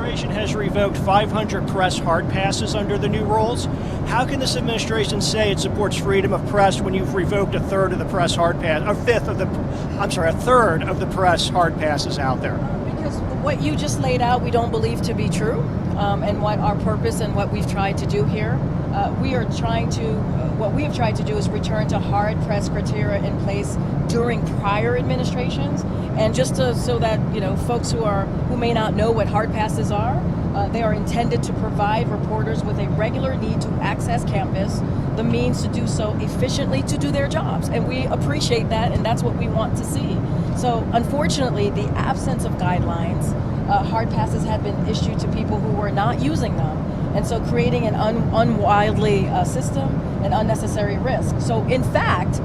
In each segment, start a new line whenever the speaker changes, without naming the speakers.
administration has revoked 500 press hard passes under the new rules. How can this administration say it supports freedom of press when you've revoked a third of the press hard pass, a third of the press hard passes out there?
Because what you just laid out, we don't believe to be true, and what our purpose and what we've tried to do here. What we have tried to do is return to hard press criteria in place during prior administrations, and just so that folks who may not know what hard passes are, they are intended to provide reporters with a regular need to access campus, the means to do so efficiently to do their jobs, and we appreciate that, and that's what we want to see. So unfortunately, the absence of guidelines, hard passes have been issued to people who were not using them. And so creating an unwieldy system, an unnecessary risk. So in fact,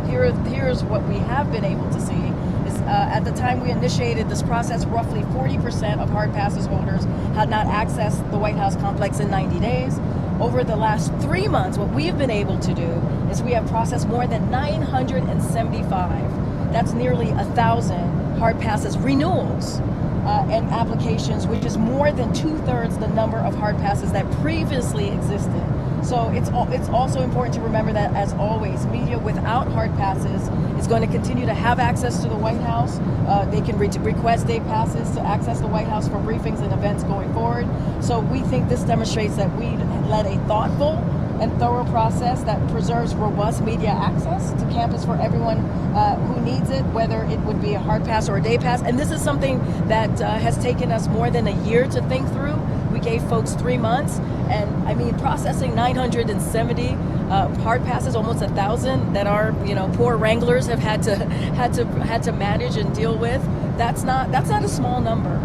here's what we have been able to see is at the time we initiated this process, roughly 40% of hard passes holders had not accessed the White House complex in 90 days. Over the last 3 months, what we've been able to do is we have processed more than 975. That's nearly 1,000 hard passes renewals. And applications, which is more than 2/3 the number of hard passes that previously existed. So it's also important to remember that, as always, media without hard passes is going to continue to have access to the White House. They can request day passes to access the White House for briefings and events going forward. So we think this demonstrates that we led a thoughtful and thorough process that preserves robust media access to campus for everyone who needs it, whether it would be a hard pass or a day pass. And this is something that has taken us more than a year to think through. We gave folks 3 months, and I mean, processing 970 hard passes, almost 1,000 that our poor wranglers have had to manage and deal with. That's not a small number.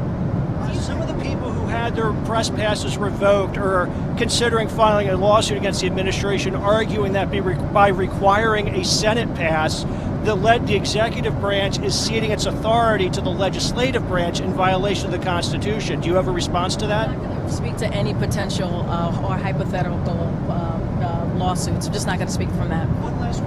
Some of the people who had their press passes revoked are considering filing a lawsuit against the administration, arguing that by requiring a Senate pass, the executive branch is ceding its authority to the legislative branch in violation of the Constitution. Do you have a response to that?
I'm not going to speak to any potential or hypothetical lawsuits. I'm just not going to speak from that.
One last